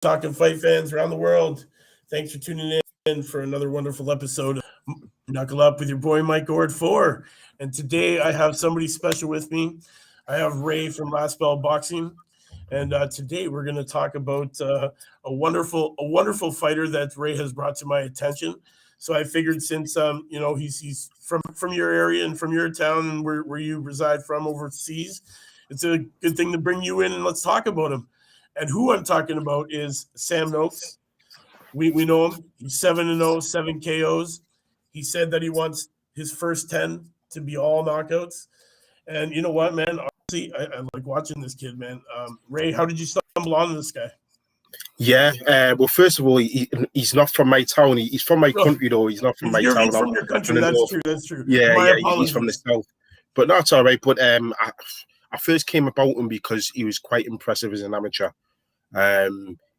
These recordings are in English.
Talking fight fans around the world. Thanks for tuning in for another wonderful episode of Knuckle Up with your boy Mike Gord 4. And today I have somebody special with me. I have Ray from Last Bell Boxing. And today we're going to talk about a wonderful fighter that Ray has brought to my attention. So I figured since he's from your area and from your town and where you reside from overseas, it's a good thing to bring you in and let's talk about him. And who I'm talking about is Sam Noakes. We know him. He's 7-0, 7 KOs. He said that he wants his first 10 to be all knockouts. And you know what, man? Honestly, I like watching this kid, man. Ray, how did you stumble onto this guy? Yeah, well, first of all, he's not from my town. He's from my country, though. He's not from my town. He's from your country. That's true. Yeah, he's from the south. But that's all right. But I first came about him because he was quite impressive as an amateur.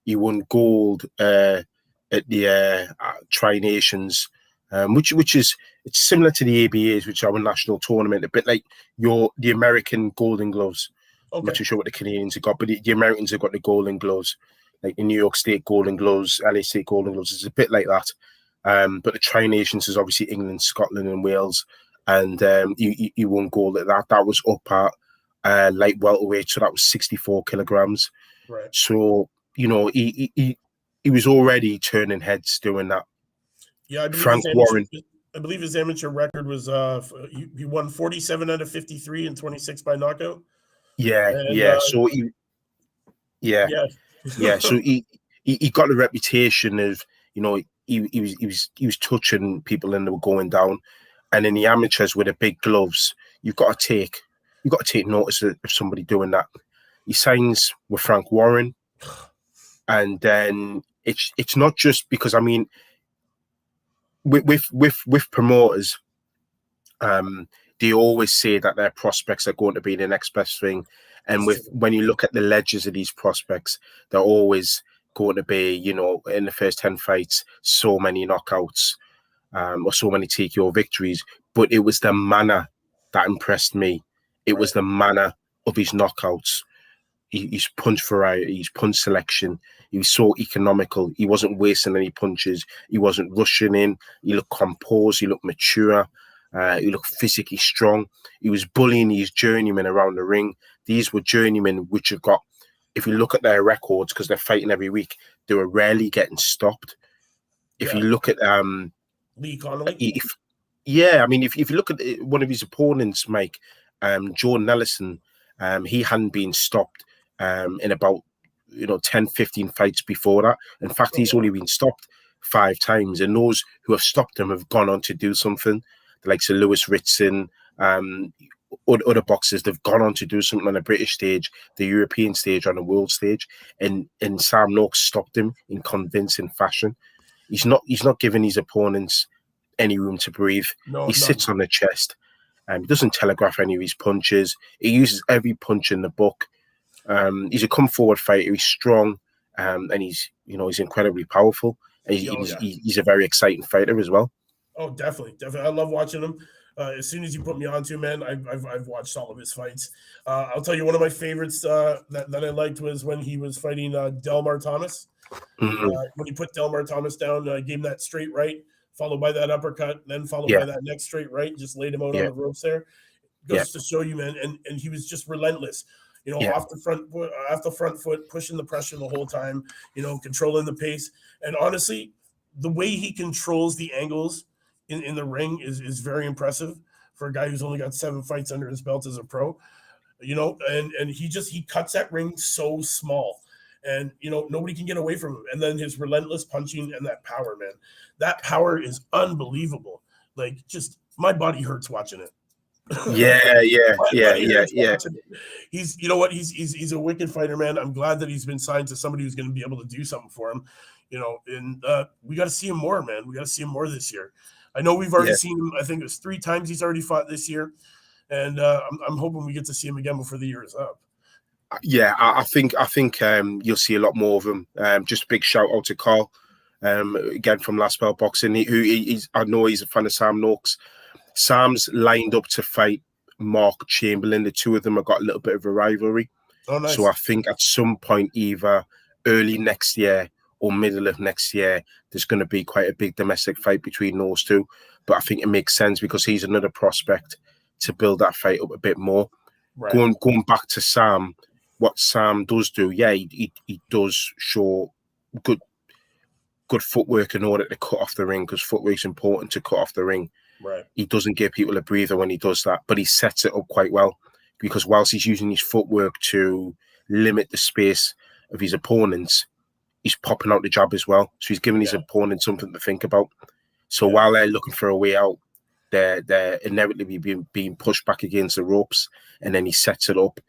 He won gold at the Tri-Nations, which is it's similar to the ABAs, which are a national tournament, a bit like the American Golden Gloves. Okay. I'm not too sure what the Canadians have got, but the Americans have got the Golden Gloves, like the New York State Golden Gloves, LA State Golden Gloves. It's a bit like that. But the Tri-Nations is obviously England, Scotland, and Wales, and he won gold at that. That was up at light welterweight, so that was 64 kilograms. Right. So he was already turning heads doing that. Yeah, I believe his amateur record was he won 47 out of 53 and 26 by knockout. Yeah. So he got the reputation of he was touching people and they were going down, and in the amateurs with the big gloves, you've got to take notice of somebody doing that. He signs with Frank Warren, and then it's not just because with promoters, they always say that their prospects are going to be the next best thing, and when you look at the ledgers of these prospects, they're always going to be in the first 10 fights so many knockouts, or so many TKO victories. But it was the manner that impressed me. It was the manner of his knockouts. His punch variety, his punch selection. He was so economical. He wasn't wasting any punches. He wasn't rushing in. He looked composed. He looked mature. He looked physically strong. He was bullying his journeymen around the ring. These were journeymen which have got, if you look at their records, because they're fighting every week, they were rarely getting stopped. If you look at Lee Connolly. if you look at one of his opponents, Mike, Jordan Ellison, he hadn't been stopped in about 10, 15 fights before that. In fact, he's only been stopped 5 times, and those who have stopped him have gone on to do something. The likes of Lewis Ritson, other boxers, they've gone on to do something on the British stage, the European stage, on the world stage, and Sam Noakes stopped him in convincing fashion. He's not giving his opponents any room to breathe. He sits on the chest. He doesn't telegraph any of his punches. He uses every punch in the book. He's a come-forward fighter. He's strong, and he's incredibly powerful. And he's a very exciting fighter as well. Oh, definitely. I love watching him. As soon as you put me onto him, man, I've watched all of his fights. I'll tell you, one of my favorites that I liked was when he was fighting Delmar Thomas. Mm-hmm. When he put Delmar Thomas down, gave him that straight right, followed by that uppercut, then followed by that next straight right, just laid him out on the ropes there. Goes to show you, man, and he was just relentless. Off the front foot, pushing the pressure the whole time, controlling the pace. And honestly, the way he controls the angles in the ring is very impressive for a guy who's only got 7 fights under his belt as a pro. And he cuts that ring so small. And nobody can get away from him. And then his relentless punching and that power, man. That power is unbelievable. Like, just my body hurts watching it. Yeah. He's a wicked fighter, man. I'm glad that he's been signed to somebody who's going to be able to do something for him. And we got to see him more, man. We got to see him more this year. I know we've already seen him. I think it was 3 times he's already fought this year, and I'm hoping we get to see him again before the year is up. Yeah, I think you'll see a lot more of him. Just a big shout out to Carl, again from Last Bell Boxing. I know he's a fan of Sam Noakes. Sam's lined up to fight Mark Chamberlain. The two of them have got a little bit of a rivalry. Oh, nice. So I think at some point either early next year or middle of next year, there's going to be quite a big domestic fight between those two. But I think it makes sense because he's another prospect to build that fight up a bit more. Right. Going back to Sam, what Sam does do, yeah, he does show good footwork in order to cut off the ring, because footwork's important to cut off the ring. Right. He doesn't give people a breather when he does that, but he sets it up quite well, because whilst he's using his footwork to limit the space of his opponents, he's popping out the jab as well. So he's giving his opponent something to think about. So while they're looking for a way out, they're inevitably being pushed back against the ropes, and then he sets it up,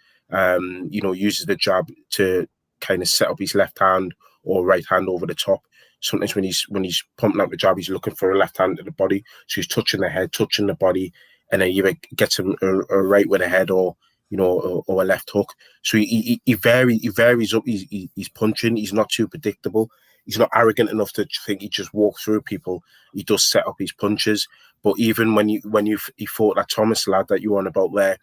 uses the jab to kind of set up his left hand or right hand over the top. Sometimes when he's pumping out the jab, he's looking for a left hand to the body. So he's touching the head, touching the body, and then either gets him a right with a head or a left hook. So he varies up his punching. He's not too predictable. He's not arrogant enough to think he just walks through people. He does set up his punches. But even when he fought that Thomas lad that you were on about there,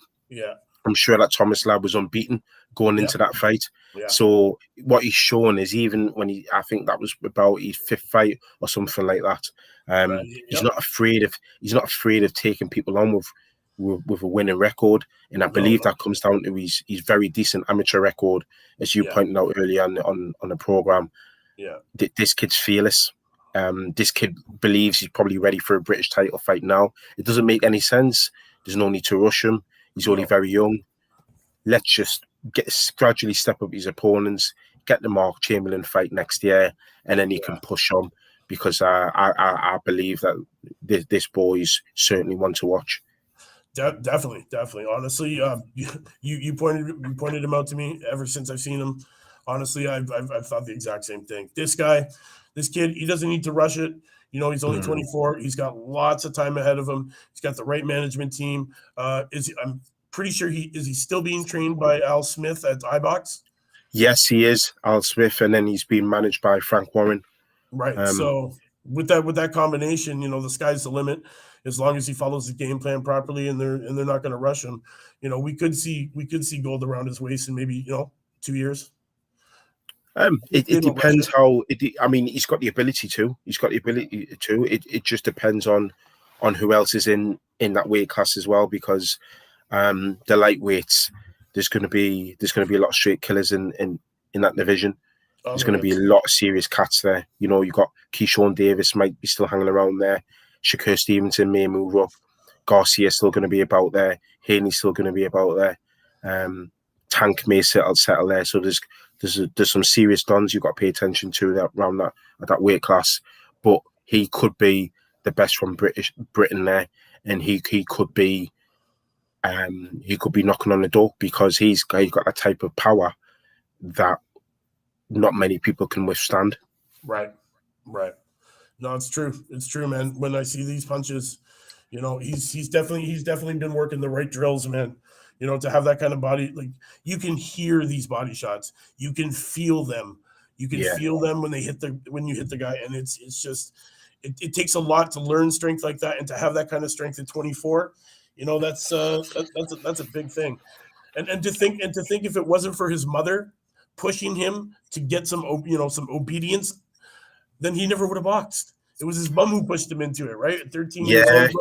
I'm sure that Thomas lad was unbeaten going into that fight. Yeah. So what he's shown is, even when I think that was about his 5th fight or something like that. He's not afraid of taking people on with a winning record, and I believe that comes down to his very decent amateur record, as you pointed out earlier on the program. Yeah, this kid's fearless. This kid believes he's probably ready for a British title fight now. It doesn't make any sense. There's no need to rush him. He's only very young. Let's just gradually step up his opponents, get the Mark Chamberlain fight next year, and then he can push on, because I believe that this boy is certainly one to watch. Definitely. Honestly, you pointed him out to me. Ever since I've seen him, honestly, I've thought the exact same thing. This kid, he doesn't need to rush it. He's only 24. He's got lots of time ahead of him. He's got the right management team. I'm pretty sure he's still being trained by Al Smith at iBox? Yes, he is, Al Smith, and then he's being managed by Frank Warren. Right. So with that combination, the sky's the limit. As long as he follows the game plan properly, and they're not going to rush him, we could see gold around his waist in maybe 2 years. It depends how. He's got the ability to. It just depends on who else is in that weight class as well, because the lightweights, there's going to be a lot of straight killers in that division. There's going to be a lot of serious cats there. You've got Keyshawn Davis might be still hanging around there. Shakur Stevenson may move up. Garcia's still going to be about there. Haney's still going to be about there. Tank may settle there. So there's some serious dons you've got to pay attention to around that weight class. But he could be the best from Britain there, and he could be knocking on the door, because he's got that type of power that not many people can withstand. Right. No, it's true. It's true, man. When I see these punches, he's definitely been working the right drills, man. To have that kind of body, like, you can hear these body shots, you can feel them. You can feel them when you hit the guy, and it's just it takes a lot to learn strength like that, and to have that kind of strength at 24, that's a big thing. And to think if it wasn't for his mother pushing him to get some obedience, then he never would have boxed. It was his mom who pushed him into it, right? At 13 years old,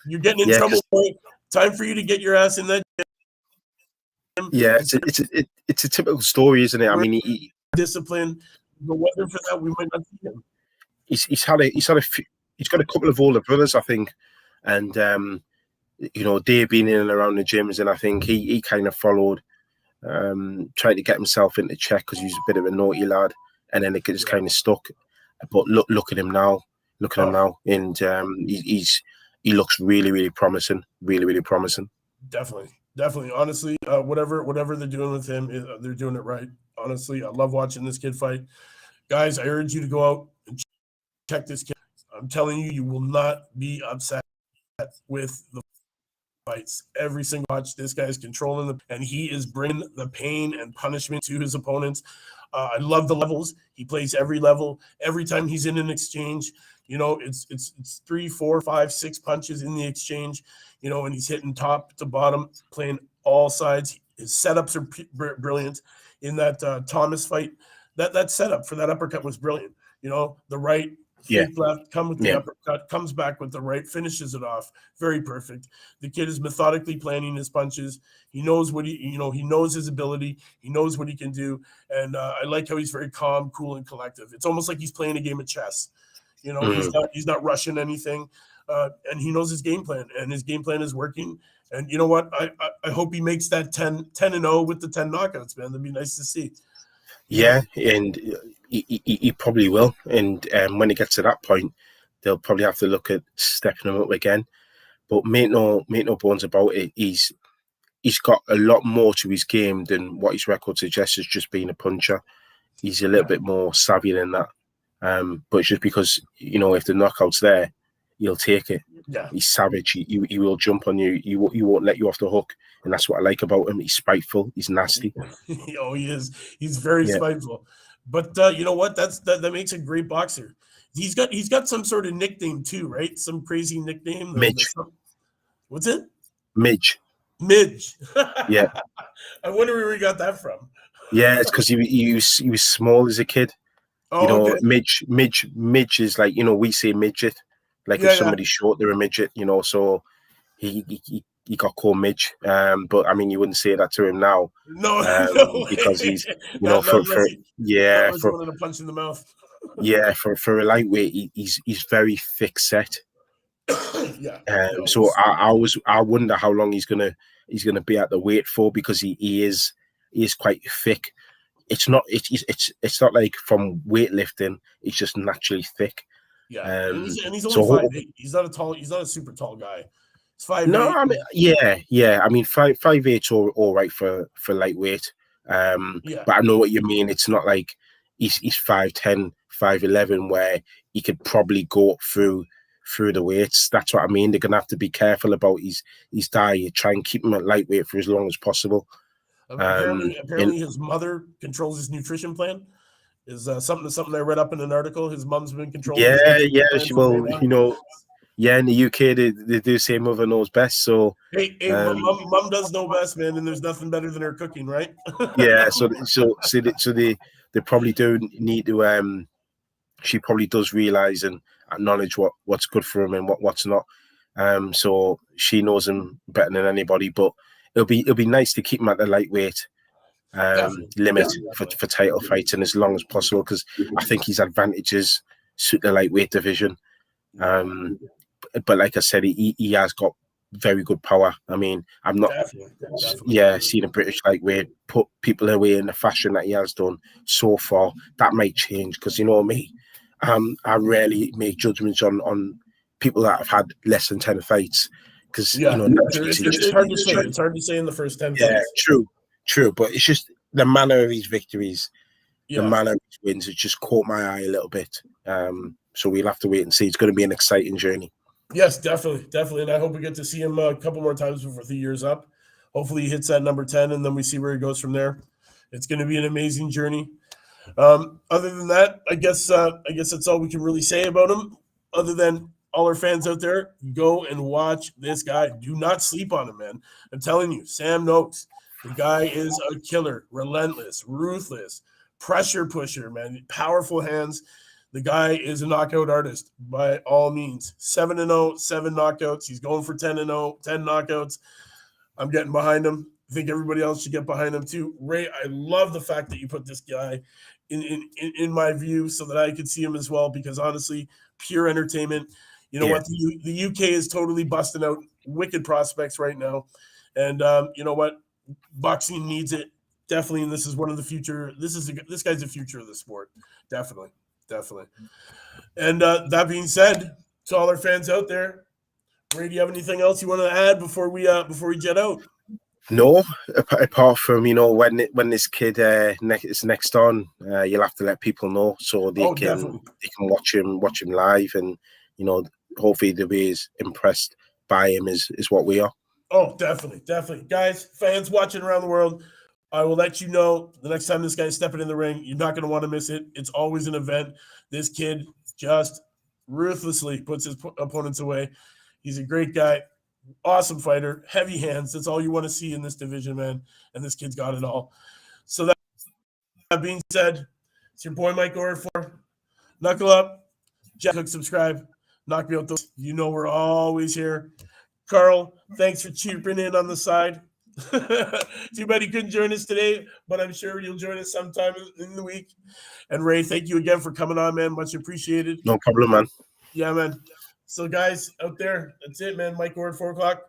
you're getting in trouble. Boy. Time for you to get your ass in that gym. Yeah, it's a typical story, isn't it? I mean, he discipline. If it wasn't for that, we might not see him. He's got a couple of older brothers, I think, and they've been in and around the gyms, and I think he kind of followed, trying to get himself into check, because he's a bit of a naughty lad, and then it just kind of stuck. But look at him now. And he looks really, really promising. Really, really promising. Definitely. Honestly, whatever they're doing with him, they're doing it right. Honestly, I love watching this kid fight. Guys, I urge you to go out and check this kid. I'm telling you, you will not be upset with the fights. Every single watch, this guy's controlling and he is bringing the pain and punishment to his opponents. I love the levels. He plays every level. Every time he's in an exchange, it's 3, 4, 5, 6 punches in the exchange, and he's hitting top to bottom, playing all sides. His setups are brilliant. In that Thomas fight, that setup for that uppercut was brilliant. The right, Yeah. fake left, come with the uppercut, comes back with the right, finishes it off. Very perfect. The kid is methodically planning his punches. He knows what he knows his ability. He knows what he can do. And I like how he's very calm, cool, and collective. It's almost like he's playing a game of chess. He's not rushing anything. And he knows his game plan, and his game plan is working. And you know what? I hope he makes that 10-0 with the 10 knockouts, man. That'd be nice to see. Yeah, and he probably will. And when it gets to that point, they'll probably have to look at stepping him up again. But make no bones about it. He's got a lot more to his game than what his record suggests as just being a puncher. He's a little bit more savvy than that. But it's just because, if the knockout's there, he'll take it. Yeah. He's savage. He will jump on you. He won't let you off the hook. And that's what I like about him. He's spiteful. He's nasty. Oh, he is. He's very spiteful. But you know what? That makes a great boxer. He's got some sort of nickname too, right? Some crazy nickname. Midge. What's it? Midge. Yeah. I wonder where he got that from. Yeah, it's because he was small as a kid. Oh, okay. Midge is like, we say midget. Like if somebody's short, they're a midget, So he got called Midge. But I mean, you wouldn't say that to him now. No, because he's for wanting a punch in the mouth. Yeah, for a lightweight, he's very thick set. Yeah. So I wonder how long he's gonna be at the weight for, because he is quite thick. It's not like from weightlifting. It's just naturally thick. Yeah, and he's only 5'8". He's not a super tall guy. He's 5'8". No, I mean, yeah. I mean, 5'8" all right for lightweight. But I know what you mean. It's not like he's 5'10", 5'11", where he could probably go up through the weights. That's what I mean. They're gonna have to be careful about his diet. Try and keep him at lightweight for as long as possible. Apparently, his mother controls his nutrition plan. Is something I read up in an article. His mom's been controlling. Yeah. Well, in the UK they do say mother knows best. So mom does know best, man, and there's nothing better than her cooking, right? Yeah. So they probably do need to. She probably does realize and acknowledge what's good for him and what's not. So she knows him better than anybody. But it'll be nice to keep him at the lightweight limit for title fights and as long as possible, because I think his advantages suit the lightweight division. But like I said, he has got very good power. I mean, I'm not seeing a British lightweight put people away in the fashion that he has done so far. That might change, because me, I rarely make judgments on people that have had less than 10 fights, because it's hard to say. It's hard to say in the first 10 fights. Yeah, true, but it's just the manner of his victories, the manner of his wins. It just caught my eye a little bit. So we'll have to wait and see. It's going to be an exciting journey. Yes, definitely, and I hope we get to see him a couple more times before the year's up. Hopefully, he hits that number 10, and then we see where he goes from there. It's going to be an amazing journey. Other than that, I guess that's all we can really say about him. Other than all our fans out there, go and watch this guy. Do not sleep on him, man. I'm telling you, Sam Noakes. The guy is a killer, relentless, ruthless, pressure pusher, man. Powerful hands. The guy is a knockout artist by all means. 7-0, 7 knockouts. He's going for 10-0, 10 knockouts. I'm getting behind him. I think everybody else should get behind him too. Ray, I love the fact that you put this guy in my view so that I could see him as well, because honestly, pure entertainment. You know what? The UK is totally busting out wicked prospects right now. And you know what? Boxing needs it. Definitely. And this is one of the future. This guy's the future of the sport. Definitely. And that being said, to all our fans out there, Ray, do you have anything else you want to add before we jet out? No, apart from when this kid is next on, you'll have to let people know so they can watch him live, and hopefully they'll be as impressed by him as what we are. Oh, definitely, guys, fans watching around the world. I will let you know the next time this guy's stepping in the ring. You're not going to want to miss it. It's always an event. This kid just ruthlessly puts his opponents away. He's a great guy, awesome fighter, heavy hands. That's all you want to see in this division, man. And this kid's got it all. So that being said, It's your boy Mike Ord 4. Knuckle up, Jack Cook, subscribe, knock me out those. You know we're always here. Carl, thanks for chipping in on the side. Too bad he couldn't join us today, but I'm sure you'll join us sometime in the week. And Ray, thank you again for coming on, man. Much appreciated. No problem, man. Yeah, man. So, guys out there, that's it, man. Mike Ord, 4 o'clock.